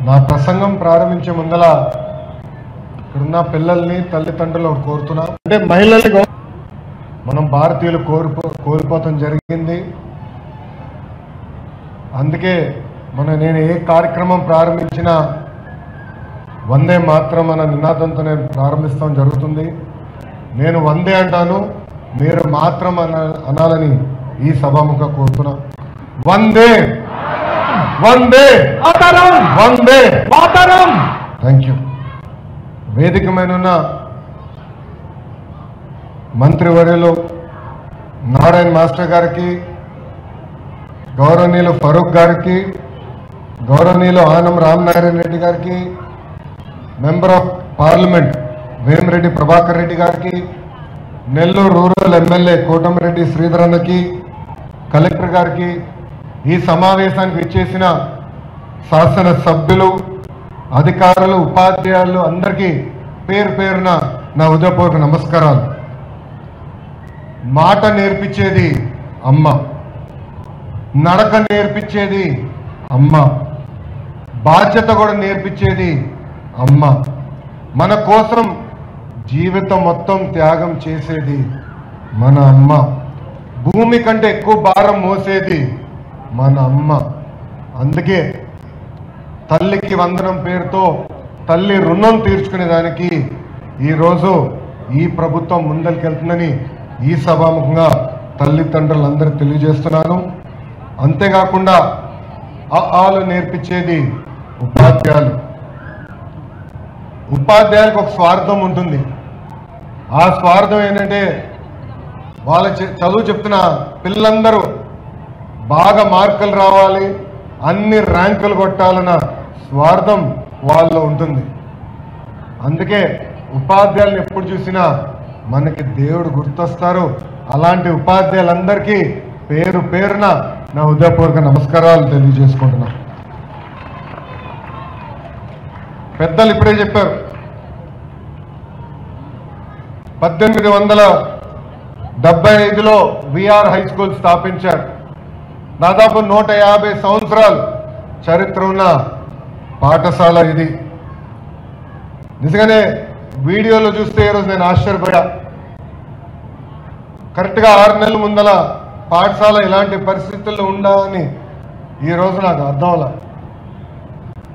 నా ప్రసంగం ప్రారంభించే ముందల ఇక్కడున్న పిల్లల్ని తల్లిదండ్రులు కోరుతున్నా, అంటే మహిళల్ని మనం భారతీయులు కోల్పోవటం జరిగింది. అందుకే నేను ఏ కార్యక్రమం ప్రారంభించినా వందే మాత్రం అన్న నినాదంతో నేను ప్రారంభిస్తాం జరుగుతుంది. నేను వందే అంటాను, మీరు మాత్రం అనాలని ఈ సభాముఖంగా కోరుతున్నా. వందే వందే వందే మాతరం. Thank you. వేదిక మీద ఉన్న మంత్రివర్యులు నారాయణ మాస్టర్ గారికి, గౌరవనీయులు ఫరూక్ గారికి, గౌరవనీయులు ఆనం రామనారాయణ రెడ్డి గారికి, member of parliament Vemireddy Prabhakar Reddy గారికి, నెల్లూరు రూరల్ ఎమ్మెల్యే కోటమిరెడ్డి శ్రీధర్ అన్నకి, కలెక్టర్ గారికి, ఈ సమావేశానికి ఇచ్చేసిన శాసన సభ్యులు, అధికారులు, ఉపాధ్యాయులు అందరికీ పేరు పేరున నా హృదయపూర్వక నమస్కారాలు. మాట నేర్పించేది అమ్మ, నడక నేర్పించేది అమ్మ, బాధ్యత కూడా నేర్పించేది అమ్మ, మన కోసం జీవితం మొత్తం త్యాగం చేసేది మన అమ్మ, భూమి కంటే ఎక్కువ భారం మోసేది మన అమ్మ. అందుకే తల్లికి వందనం పేరుతో తల్లి రుణం తీర్చుకునే దానికి ఈరోజు ఈ ప్రభుత్వం ముందరికెళ్తుందని ఈ సభాముఖంగా తల్లిదండ్రులందరూ తెలియజేస్తున్నాను. అంతేకాకుండా ఆలు నేర్పించేది ఉపాధ్యాయులు. ఉపాధ్యాయులకు ఒక స్వార్థం ఉంటుంది. ఆ స్వార్థం ఏంటంటే వాళ్ళ చదువు చెప్తున్న పిల్లలందరూ బాగా మార్కులు రావాలి, అన్ని ర్యాంకులు కొట్టాలన్న స్వార్థం వాళ్ళలో ఉంటుంది. అందుకే ఉపాధ్యాయులను ఎప్పుడు చూసినా మనకి దేవుడు గుర్తొస్తారు. అలాంటి ఉపాధ్యాయులందరికీ పేరు పేరున నా హృదయపూర్వక నమస్కారాలు తెలియజేసుకుంటున్నా. పెద్దలు ఇప్పుడే చెప్పారు, 1875లో విఆర్ హై స్కూల్ స్థాపించారు. దాదాపు 150 సంవత్సరాలు చరిత్ర ఉన్న పాఠశాల ఇది. నిజంగానే వీడియోలో చూస్తే ఈరోజు నేను ఆశ్చర్యపోయా. కరెక్ట్గా 6 నెలల ముందల పాఠశాల ఇలాంటి పరిస్థితుల్లో ఉండాలని ఈరోజు నాకు అర్థం అవ్వలే.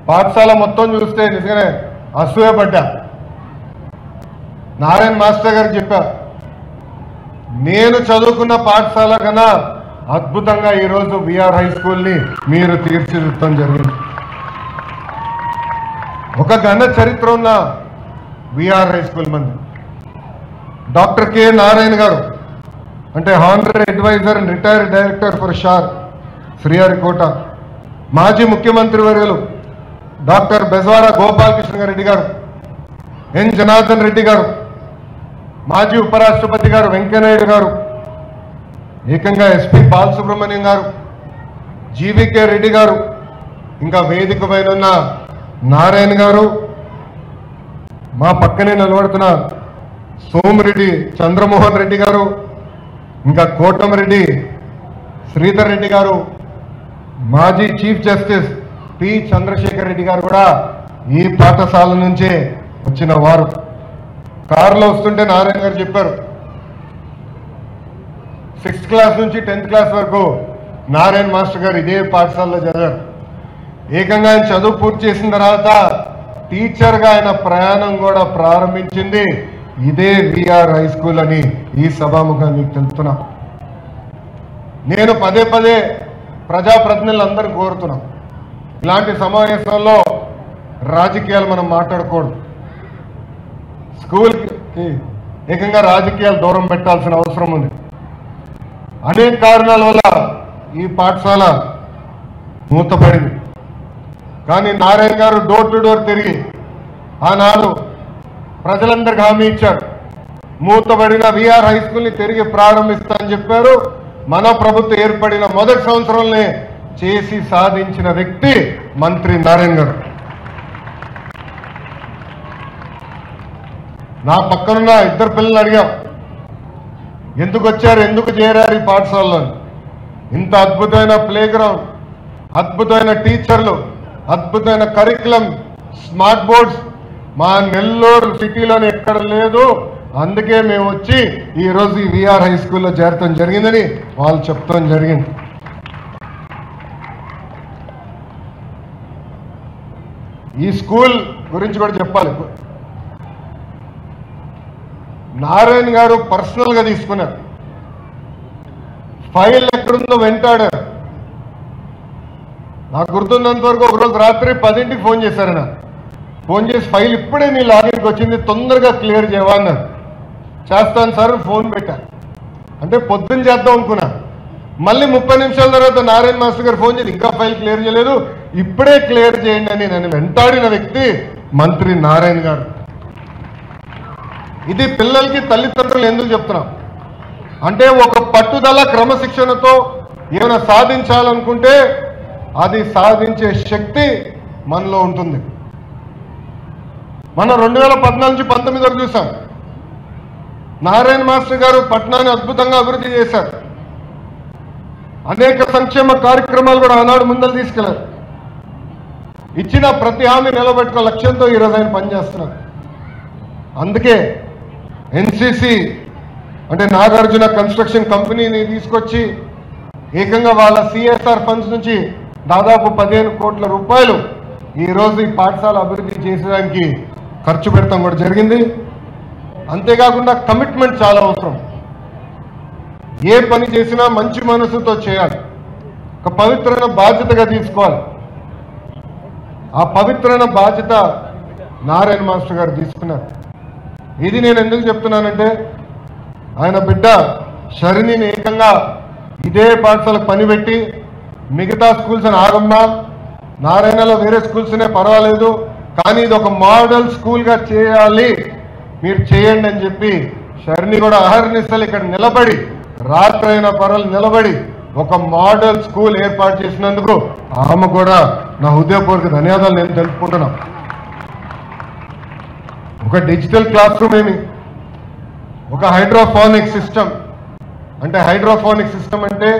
పాఠశాల మొత్తం చూస్తే నిజంగానే అసూయపడ్డా. నారాయణ మాస్టర్ గారికి చెప్పా, నేను చదువుకున్న పాఠశాల కన్నా అద్భుతంగా ఈరోజు విఆర్ హై స్కూల్ని మీరు తీర్చిదిద్దడం జరిగింది. ఒక ఘన చరిత్ర ఉన్న విఆర్ హై స్కూల్ మంది. డాక్టర్ కె నారాయణ గారు అంటే honorary advisor and retired director for SHAR Sriharikota, మాజీ ముఖ్యమంత్రి వర్యులు డాక్టర్ బెజవాడ గోపాలకృష్ణ రెడ్డి గారు, ఎన్ జనార్దన్ రెడ్డి గారు, మాజీ ఉపరాష్ట్రపతి గారు వెంకయ్యనాయుడు గారు, ఏకంగా ఎస్పీ బాలసుబ్రహ్మణ్యం గారు, జీవీకే రెడ్డి గారు, ఇంకా వేదిక పైన ఉన్న నారాయణ గారు, మా పక్కనే నిలబడుతున్న సోమిరెడ్డి చంద్రమోహన్ రెడ్డి గారు, ఇంకా కోటమిరెడ్డి శ్రీధర్ రెడ్డి గారు, మాజీ chief justice P Chandrasekhar Reddy garu కూడా ఈ పాఠశాల నుంచే వచ్చిన వారు. కారులో వస్తుంటే నారాయణ గారు చెప్పారు, 6th క్లాస్ నుంచి 10th క్లాస్ వరకు నారాయణ మాస్టర్ గారు ఇదే పాఠశాలలో చదివారు. ఏకంగా ఆయన చదువు పూర్తి చేసిన తర్వాత టీచర్గా ఆయన ప్రయాణం కూడా ప్రారంభించింది ఇదే విఆర్ హై స్కూల్ అని ఈ సభాముఖంగా మీకు తెలుపుతున్నా. నేను పదే పదే ప్రజాప్రతినిధులందరూ కోరుతున్నాం, ఇలాంటి సమావేశాల్లో రాజకీయాలు మనం మాట్లాడకూడదు. స్కూల్కి ఏకంగా రాజకీయాలు దూరం పెట్టాల్సిన అవసరం ఉంది. అనేక కారణాల వల్ల ఈ పాఠశాల మూతపడింది. కానీ నారాయణ గారు డోర్ టు డోర్ తిరిగి ఆనాడు ప్రజలందరికీ హామీ ఇచ్చారు, మూతబడిన విఆర్ హై స్కూల్ని తిరిగి ప్రారంభిస్తానని చెప్పారు. మన ప్రభుత్వం ఏర్పడిన మొదటి సంవత్సరంలో చేసి సాధించిన వ్యక్తి మంత్రి నారాయణ గారు. నా పక్కనున్న 2 పిల్లలు అడిగాం, ఎందుకు వచ్చారు, ఎందుకు చేరారు ఈ పాఠశాలలో? ఇంత అద్భుతమైన ప్లే గ్రౌండ్, అద్భుతమైన టీచర్లు, అద్భుతమైన కరికులం, స్మార్ట్ బోర్డ్స్ మా నెల్లూరు సిటీలోనే ఎక్కడ లేదు. అందుకే మేము వచ్చి ఈరోజు ఈ విఆర్ హై స్కూల్లో చేరటం జరిగిందని వాళ్ళు చెప్తాం జరిగింది. ఈ స్కూల్ గురించి కూడా చెప్పాలి. నారాయణ గారు పర్సనల్గా తీసుకున్నారు. ఫైల్ ఎక్కడుందో వెంటాడారు. నాకు గుర్తున్నంత వరకు ఒకరోజు రాత్రి 10ంటికి ఫోన్ చేశారు. నాకు ఫోన్ చేసి ఫైల్ ఇప్పుడే నీ లాగిన్కి వచ్చింది, తొందరగా క్లియర్ చేయవా అన్నారు. చేస్తాను సార్ ఫోన్ పెట్టా. అంటే పొద్దున్న చేద్దాం అనుకున్నా. మళ్ళీ 30 నిమిషాల తర్వాత నారాయణ మాస్టర్ గారు ఫోన్ చేసి ఇంకా ఫైల్ క్లియర్ చేయలేదు, ఇప్పుడే క్లియర్ చేయండి అని నన్ను వెంటాడిన వ్యక్తి మంత్రి నారాయణ గారు. ఇది పిల్లలకి తల్లిదండ్రులు ఎందుకు చెప్తున్నాం అంటే, ఒక పట్టుదల క్రమశిక్షణతో ఏమైనా సాధించాలనుకుంటే అది సాధించే శక్తి మనలో ఉంటుంది. మనం 2014 నుంచి 19 వరకు చూసాం. నారాయణ మాస్టర్ గారు పట్టణాన్ని అద్భుతంగా అభివృద్ధి చేశారు. అనేక సంక్షేమ కార్యక్రమాలు కూడా ఆనాడు ముందలు తీసుకెళ్లారు. ఇచ్చిన ప్రతి హామీ నిలబెట్టుకో లక్ష్యంతో ఈరోజు ఆయన పనిచేస్తున్నారు. అందుకే ఎన్సిసి అంటే నాగార్జున కన్స్ట్రక్షన్ కంపెనీని తీసుకొచ్చి ఏకంగా వాళ్ళ సిఎస్ఆర్ ఫండ్స్ నుంచి దాదాపు 15 కోట్ల రూపాయలు ఈరోజు ఈ పాఠశాల అభివృద్ధి చేసేదానికి ఖర్చు పెడతాం కూడా జరిగింది. అంతేకాకుండా కమిట్మెంట్ చాలా అవసరం. ఏ పని చేసినా మంచి మనసుతో చేయాలి, ఒక పవిత్రమైన బాధ్యతగా తీసుకోవాలి. ఆ పవిత్రమైన బాధ్యత నారాయణ మాస్టర్ గారు తీసుకున్నారు. ఇది నేను ఎందుకు చెప్తున్నానంటే, ఆయన బిడ్డ శరణిని ఏకంగా ఇదే పాఠశాలకు పనిపెట్టి మిగతా స్కూల్స్ అని ఆగమ్మా, నారాయణలో వేరే స్కూల్స్నే పర్వాలేదు కానీ ఇది ఒక మోడల్ స్కూల్గా చేయాలి, మీరు చేయండి అని చెప్పి శరణి కూడా అహర్నిశలు ఇక్కడ నిలబడి రాత్రైన పర్వాలు నిలబడి ఒక మోడల్ స్కూల్ ఏర్పాటు చేసినందుకు ఆమె కూడా నా హృదయపూర్వక ధన్యవాదాలు నేను తెలుపుకుంటున్నా. ఒక డిజిటల్ క్లాస్ రూమ్ ఏమి, ఒక హైడ్రోఫోనిక్ సిస్టమ్ అంటే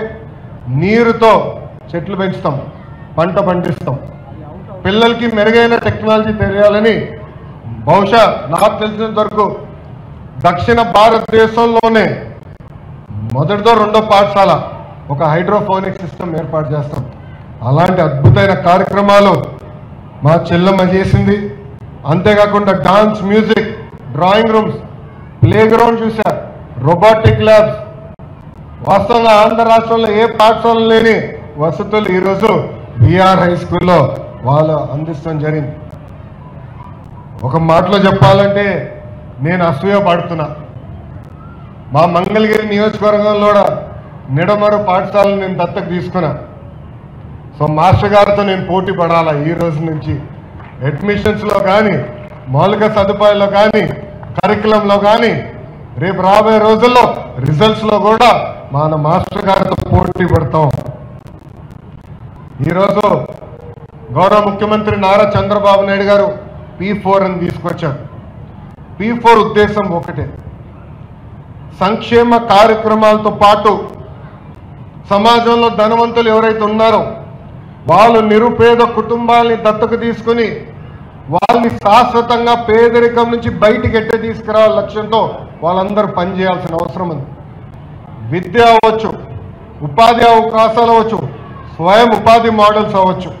నీరుతో చెట్లు పెంచుతాం, పంట పండిస్తాం. పిల్లలకి మెరుగైన టెక్నాలజీ తెలియాలని బహుశా నాకు తెలిసినంత వరకు దక్షిణ భారతదేశంలోనే మొదటిదో రెండో పాఠశాల ఒక హైడ్రోఫోనిక్ సిస్టమ్ ఏర్పాటు చేస్తాం. అలాంటి అద్భుతమైన కార్యక్రమాలు మా చెల్లెమ్మ చేసింది. అంతేకాకుండా dance, music, drawing rooms, play ground చూశారు, రోబోటిక్ ల్యాబ్స్. వాస్తవంగా ఆంధ్ర రాష్ట్రంలో ఏ పాఠశాల లేని వసతులు ఈరోజు విఆర్ హై స్కూల్లో వాళ్ళు అందిస్తాం జరిగింది. ఒక మాటలో చెప్పాలంటే నేను అసూయ పడుతున్నా. మా మంగళగిరి నియోజకవర్గంలో కూడా నిడమరు పాఠశాలను నేను దత్తకు తీసుకున్నా. సో మాస్టర్ గారితో నేను పోటీ పడాలా ఈ రోజు నుంచి. అడ్మిషన్స్లో కానీ, మౌలిక సదుపాయాల్లో కానీ, కరికులంలో కానీ, రేపు రాబోయే రోజుల్లో రిజల్ట్స్లో కూడా మన మాస్టర్ గారితో పోటీ పడతాం. ఈరోజు గౌరవ ముఖ్యమంత్రి నారా చంద్రబాబు నాయుడు గారు P4 అని తీసుకొచ్చారు. P4 ఉద్దేశం ఒకటే, సంక్షేమ కార్యక్రమాలతో పాటు సమాజంలో ధనవంతులు ఎవరైతే ఉన్నారో వాళ్ళు నిరుపేద కుటుంబాలని దత్తకు తీసుకుని వాళ్ళని శాశ్వతంగా పేదరికం నుంచి బయటికి ఎట్టే తీసుకురావాల లక్ష్యంతో వాళ్ళందరూ పనిచేయాల్సిన అవసరం ఉంది. విద్య అవ్వచ్చు, ఉపాధి అవకాశాలు అవ్వచ్చు, స్వయం ఉపాధి మోడల్స్ అవ్వచ్చు.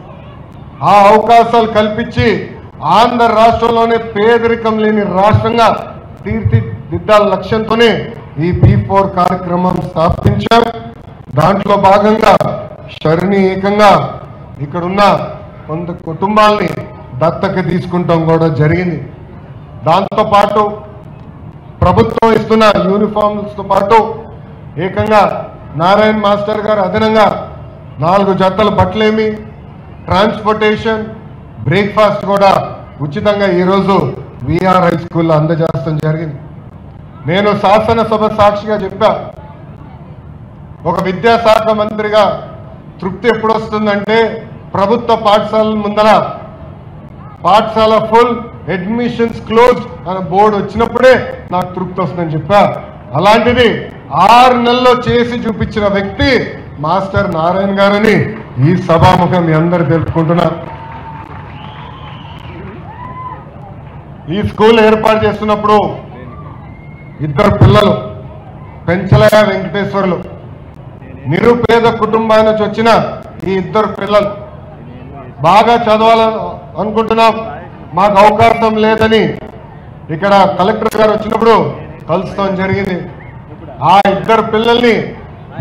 ఆ అవకాశాలు కల్పించి ఆంధ్ర రాష్ట్రంలోనే పేదరికం లేని రాష్ట్రంగా తీర్చిదిద్దాల లక్ష్యంతోనే ఈ P4 కార్యక్రమం స్థాపించాం. దాంట్లో భాగంగా శరణి ఏకంగా ఇక్కడున్న కొంత కుటుంబాలని దత్తకు తీసుకుంటాం కూడా జరిగింది. దాంతోపాటు ప్రభుత్వం ఇస్తున్న యూనిఫామ్స్తో పాటు ఏకంగా నారాయణ మాస్టర్ గారు అదనంగా 4 జతల బట్టలేమి, ట్రాన్స్పోర్టేషన్, బ్రేక్ఫాస్ట్ కూడా ఉచితంగా ఈరోజు విఆర్ హై స్కూల్లో అందజేస్తాం జరిగింది. నేను శాసనసభ సాక్షిగా చెప్పా, ఒక విద్యాశాఖ మంత్రిగా తృప్తి ఎప్పుడు వస్తుందంటే ప్రభుత్వ పాఠశాలల ముందర పాఠశాల ఫుల్, అడ్మిషన్స్ క్లోజ్ అనే బోర్డు వచ్చినప్పుడే నాకు తృప్తి వస్తుందని చెప్పా. అలాంటిది 6 నెలల్లో చేసి చూపించిన వ్యక్తి మాస్టర్ నారాయణ గారని ఈ సభాముఖం మీ అందరూ తెలుపుకుంటున్నారు. ఈ స్కూల్ ఏర్పాటు చేస్తున్నప్పుడు ఇద్దరు పిల్లలు పెంచలయ్య వెంకటేశ్వర్లు నిరుపేద కుటుంబాల నుంచి వచ్చిన ఈ ఇద్దరు పిల్లలు బాగా చదవాలని అనుకుంటున్నాం, మాకు అవకాశం లేదని ఇక్కడ కలెక్టర్ గారు వచ్చినప్పుడు కలుస్తాం జరిగింది. ఆ ఇద్దరు పిల్లల్ని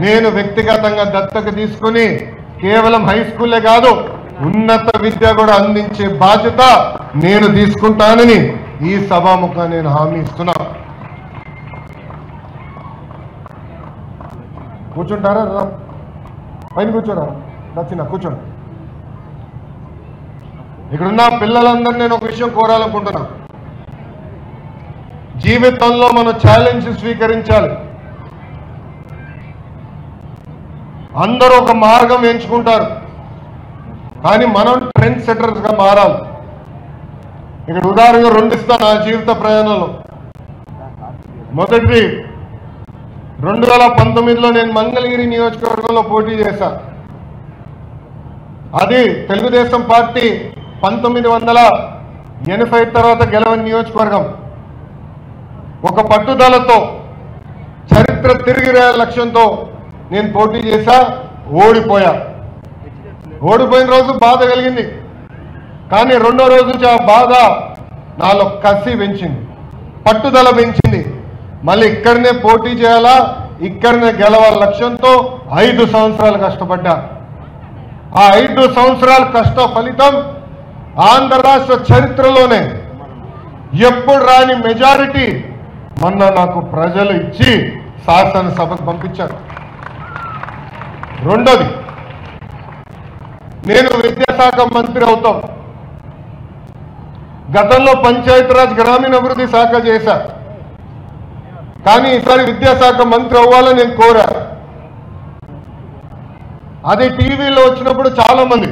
నేను వ్యక్తిగతంగా దత్తత తీసుకుని కేవలం హై స్కూలే కాదు ఉన్నత విద్య కూడా అందించే బాధ్యత నేను తీసుకుంటానని ఈ సభాముఖంగా నేను హామీ ఇస్తున్నా. కూర్చుంటారా? పైన కూర్చోరా, నచ్చిన కూర్చోండి. ఇక్కడున్న పిల్లలందరినీ నేను ఒక విషయం కోరాలనుకుంటున్నా. జీవితంలో మనం ఛాలెంజ్ స్వీకరించాలి. అందరూ ఒక మార్గం ఎంచుకుంటారు, కానీ మనం ట్రెండ్ సెటర్స్ గా మారాలి. ఇక్కడ ఉదాహరణగా రెండు ఇస్తాను నా జీవిత ప్రయాణంలో. మొదటిది 2019లో నేను మంగళగిరి నియోజకవర్గంలో పోటీ చేశా. అది తెలుగుదేశం పార్టీ 1980 తర్వాత గెలవని నియోజకవర్గం. ఒక పట్టుదలతో చరిత్ర తిరిగి లక్ష్యంతో నేను పోటీ చేశా, ఓడిపోయా. ఓడిపోయిన రోజు బాధ కలిగింది, కానీ రెండో రోజు నుంచి ఆ బాధ నాలో కసి పెంచింది, పట్టుదల పెంచింది. మళ్ళీ ఇక్కడనే పోటీ చేయాలా, ఇక్కడనే గెలవాల లక్ష్యంతో 5 సంవత్సరాలు కష్టపడ్డా. ఆ 5 సంవత్సరాల కష్ట ఫలితం ఆంధ్ర రాష్ట్ర చరిత్రలోనే ఎప్పుడు రాని మెజారిటీ మొన్న నాకు ప్రజలు ఇచ్చి శాసనసభకు పంపించారు. రెండోది, నేను విద్యాశాఖ మంత్రి అవుతాం. గతంలో పంచాయతీరాజ్ గ్రామీణాభివృద్ధి శాఖ చేశా, కానీ ఈసారి విద్యాశాఖ మంత్రి అవ్వాలని నేను కోరా. అది టీవీలో వచ్చినప్పుడు చాలా మంది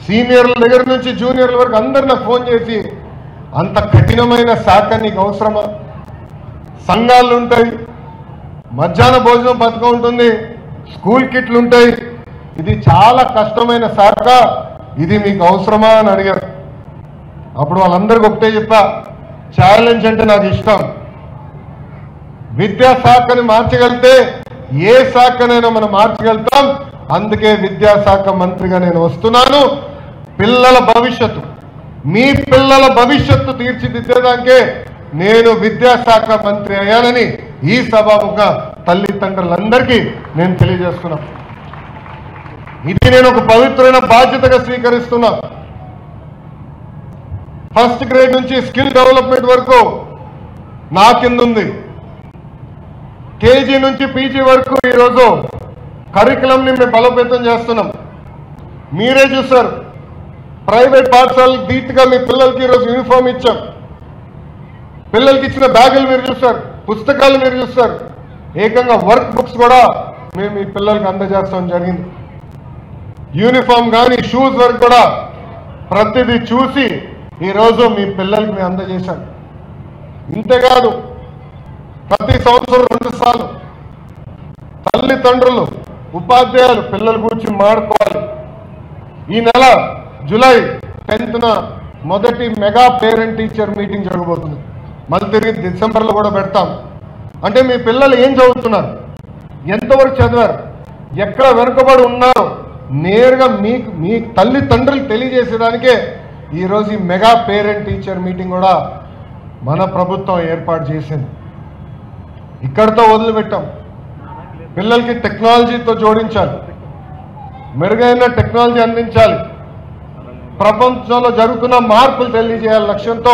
సీనియర్ల దగ్గర నుంచి జూనియర్ల వరకు అందరు నాకు ఫోన్ చేసి, అంత కఠినమైన శాఖ నీకు అవసరమా? సంఘాలు ఉంటాయి, మధ్యాహ్న భోజనం పథకం ఉంటుంది, స్కూల్ కిట్లు ఉంటాయి, ఇది చాలా కష్టమైన శాఖ, ఇది మీకు అవసరమా అని అడిగారు. అప్పుడు వాళ్ళందరికీ ఒకటే చెప్పా, ఛాలెంజ్ అంటే నాకు ఇష్టం. విద్యాశాఖని మార్చగలిగితే ఏ శాఖనైనా మనం మార్చగలుగుతాం. అందుకే విద్యాశాఖ మంత్రిగా నేను వస్తున్నాను. పిల్లల భవిష్యత్తు, మీ పిల్లల భవిష్యత్తు తీర్చిదిద్దేదానికే నేను విద్యాశాఖ మంత్రి అయ్యానని ఈ సభాముఖంగా తల్లిదండ్రులందరికీ నేను తెలియజేస్తున్నాను. ఇది నేను ఒక పవిత్రమైన బాధ్యతగా స్వీకరిస్తున్నా. ఫస్ట్ గ్రేడ్ నుంచి స్కిల్ డెవలప్మెంట్ వరకు నా కింద ఉంది. కేజీ నుంచి పీజీ వరకు ఈరోజు కరికులంని మేము బలోపేతం చేస్తున్నాం. మీరే చూశారు, ప్రైవేట్ పాఠశాలకు ధీటుగా మీ పిల్లలకి ఈరోజు యూనిఫామ్ ఇచ్చాం. పిల్లలకి ఇచ్చిన బ్యాగులు మీరు చూస్తారు, పుస్తకాలు మీరు చూస్తారు, ఏకంగా వర్క్ బుక్స్ కూడా మేము మీ పిల్లలకి అందజేస్తాం జరిగింది. యూనిఫామ్ కానీ షూస్ వరకు కూడా ప్రతిదీ చూసి ఈరోజు మీ పిల్లలకి మేము అందజేశాం. ఇంతేకాదు, ప్రతి సంవత్సరం 2 సార్లు తల్లిదండ్రులు ఉపాధ్యాయులు పిల్లల గురించి మాట్లాడుకోవాలి. ఈ నెల జూలై 10న మొదటి మెగా పేరెంట్ టీచర్ మీటింగ్ జరగబోతుంది. మళ్ళీ తిరిగి డిసెంబర్లో కూడా పెడతాం. అంటే మీ పిల్లలు ఏం చదువుతున్నారు, ఎంతవరకు చదివారు, ఎక్కడ వెనుకబడి ఉన్నారో నేరుగా మీ తల్లిదండ్రులు తెలియజేసేదానికే ఈరోజు ఈ మెగా పేరెంట్ టీచర్ మీటింగ్ కూడా మన ప్రభుత్వం ఏర్పాటు చేసింది. ఇక్కడితో వదిలిపెట్టాం. పిల్లలకి టెక్నాలజీతో జోడించాలి, మెరుగైన టెక్నాలజీ అందించాలి, ప్రపంచంలో జరుగుతున్న మార్పులు తెలియజేయాలి లక్ష్యంతో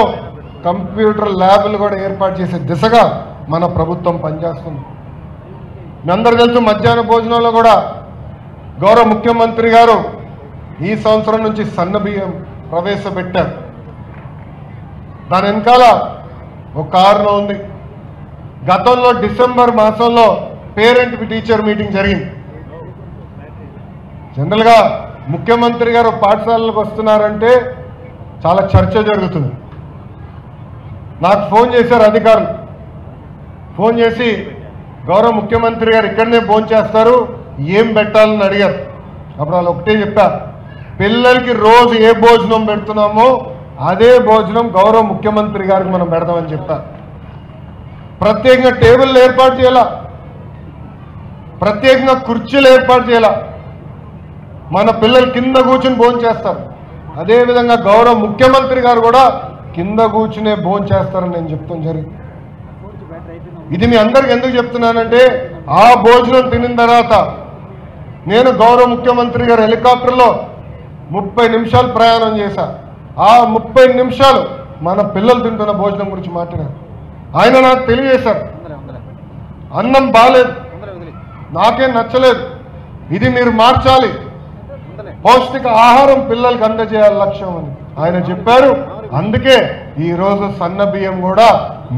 కంప్యూటర్ ల్యాబ్లు కూడా ఏర్పాటు చేసే దిశగా మన ప్రభుత్వం పనిచేస్తుంది. మీ అందరూ తెలుసు, మధ్యాహ్న భోజనంలో కూడా గౌరవ ముఖ్యమంత్రి గారు ఈ సంవత్సరం నుంచి సన్న బియ్యం ప్రవేశపెట్టారు. దాని వెనకాల ఒక కారణం ఉంది. గతంలో డిసెంబర్ మాసంలో పేరెంట్ టీచర్ మీటింగ్ జరిగింది. జనరల్గా ముఖ్యమంత్రి గారు పాఠశాలలకు వస్తున్నారంటే చాలా చర్చ జరుగుతుంది. నాకు ఫోన్ చేశారు అధికారులు, ఫోన్ చేసి గౌరవ ముఖ్యమంత్రి గారు ఇక్కడనే భోంచేస్తారు, ఏం పెట్టాలని అడిగారు. అప్పుడు వాళ్ళు ఒకటే చెప్పా, పిల్లలకి రోజు ఏ భోజనం పెడుతున్నామో అదే భోజనం గౌరవ ముఖ్యమంత్రి గారికి మనం పెడదామని చెప్తారు. ప్రత్యేకంగా టేబుల్ ఏర్పాటు చేయాల, ప్రత్యేకంగా కుర్చీలు ఏర్పాటు చేయాల, మన పిల్లలు కింద కూర్చుని భోజనం చేస్తారు. అదేవిధంగా గౌరవ ముఖ్యమంత్రి గారు కూడా కింద కూర్చునే భోజనం చేస్తారని నేను చెప్తాను జరిగింది. ఇది మీ అందరికి ఎందుకు చెప్తున్నానంటే ఆ భోజనం తినిన తర్వాత నేను గౌరవ ముఖ్యమంత్రి గారు హెలికాప్టర్లో 30 నిమిషాలు ప్రయాణం చేశా. ఆ 30 నిమిషాలు మన పిల్లలు తింటున్న భోజనం గురించి మాట్లాడారు. ఆయన నాకు తెలియజేశారు, అన్నం బాలేదు, నాకేం నచ్చలేదు, ఇది మీరు మార్చాలి, పౌష్టిక ఆహారం పిల్లలకు అందజేయాలి లక్ష్యం అని ఆయన చెప్పారు. అందుకే ఈరోజు సన్న బియ్యం కూడా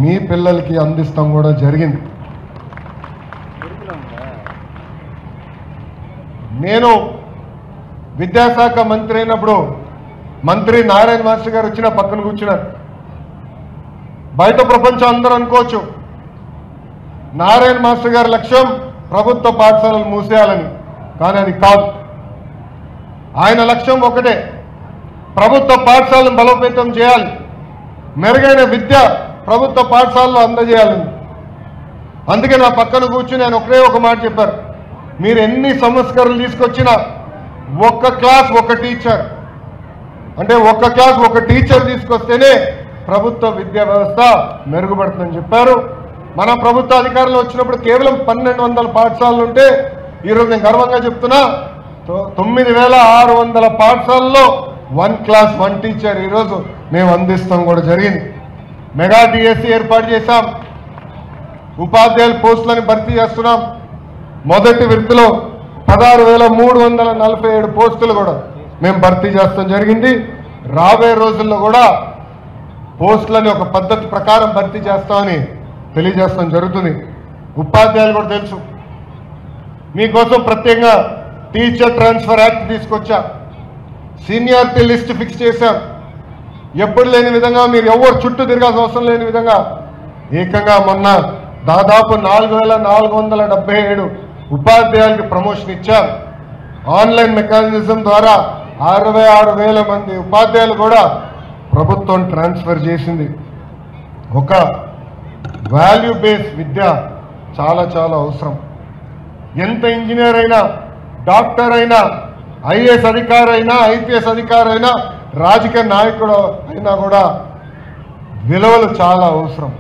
మీ పిల్లలకి అందిస్తాం కూడా జరిగింది. నేను విద్యాశాఖ మంత్రి అయినప్పుడు మంత్రి నారాయణ మాస్టర్ గారు వచ్చిన పక్కన కూర్చున్నారు. బయట ప్రపంచం అందరూ అనుకోవచ్చు నారాయణ మాస్టర్ గారి లక్ష్యం ప్రభుత్వ పాఠశాలలు మూసేయాలని, కానీ అది కాదు. ఆయన లక్ష్యం ఒకటే, ప్రభుత్వ పాఠశాలను బలోపేతం చేయాలి, మెరుగైన విద్య ప్రభుత్వ పాఠశాలలో అందజేయాలని. అందుకే నా పక్కన కూర్చుని ఆయన ఒకే ఒక మాట చెప్పారు, మీరు ఎన్ని సంస్కరణలు తీసుకొచ్చినా ఒక్క క్లాస్ ఒక టీచర్, అంటే ఒక్క క్లాస్ ఒక టీచర్ తీసుకొస్తేనే ప్రభుత్వ విద్యా వ్యవస్థ మెరుగుపడుతుందని చెప్పారు. మన ప్రభుత్వ అధికారంలో వచ్చినప్పుడు కేవలం 1200 పాఠశాలలు ఉంటే ఈరోజు నేను గర్వంగా చెప్తున్నా 9600 పాఠశాలలో 1 క్లాస్ 1 టీచర్ ఈరోజు మేము అందిస్తాం కూడా జరిగింది. మెగా డిఎస్సి ఏర్పాటు చేశాం, ఉపాధ్యాయుల పోస్టులను భర్తీ చేస్తున్నాం. మొదటి విడతలో 16,347 పోస్టులు కూడా మేము భర్తీ చేస్తాం జరిగింది. రాబోయే రోజుల్లో కూడా పోస్టులని ఒక పద్ధతి ప్రకారం భర్తీ చేస్తామని తెలియజేస్తాం జరుగుతుంది. ఉపాధ్యాయులు కూడా తెలుసు, మీకోసం ప్రత్యేకంగా టీచర్ ట్రాన్స్ఫర్ యాక్ట్ తీసుకొచ్చా, సీనియారిటీ లిస్ట్ ఫిక్స్ చేశాం. ఎప్పుడు లేని విధంగా మీరు ఎవరు చుట్టూ తిరగాల్సిన అవసరం లేని విధంగా ఏకంగా మొన్న దాదాపు 4,477 ఉపాధ్యాయులకి ప్రమోషన్ ఇచ్చాం. ఆన్లైన్ మెకానిజం ద్వారా 66,000 మంది ఉపాధ్యాయులు కూడా ప్రభుత్వం ట్రాన్స్ఫర్ చేసింది. ఒక వాల్యూ బేస్ విద్య చాలా చాలా అవసరం. ఎంత ఇంజనీర్ అయినా, డాక్టర్ అయినా, ఐఏఎస్ అధికారి అయినా, ఐపీఎస్ అధికారి అయినా, రాజకీయ నాయకుడు అయినా కూడా విలువలు చాలా అవసరం.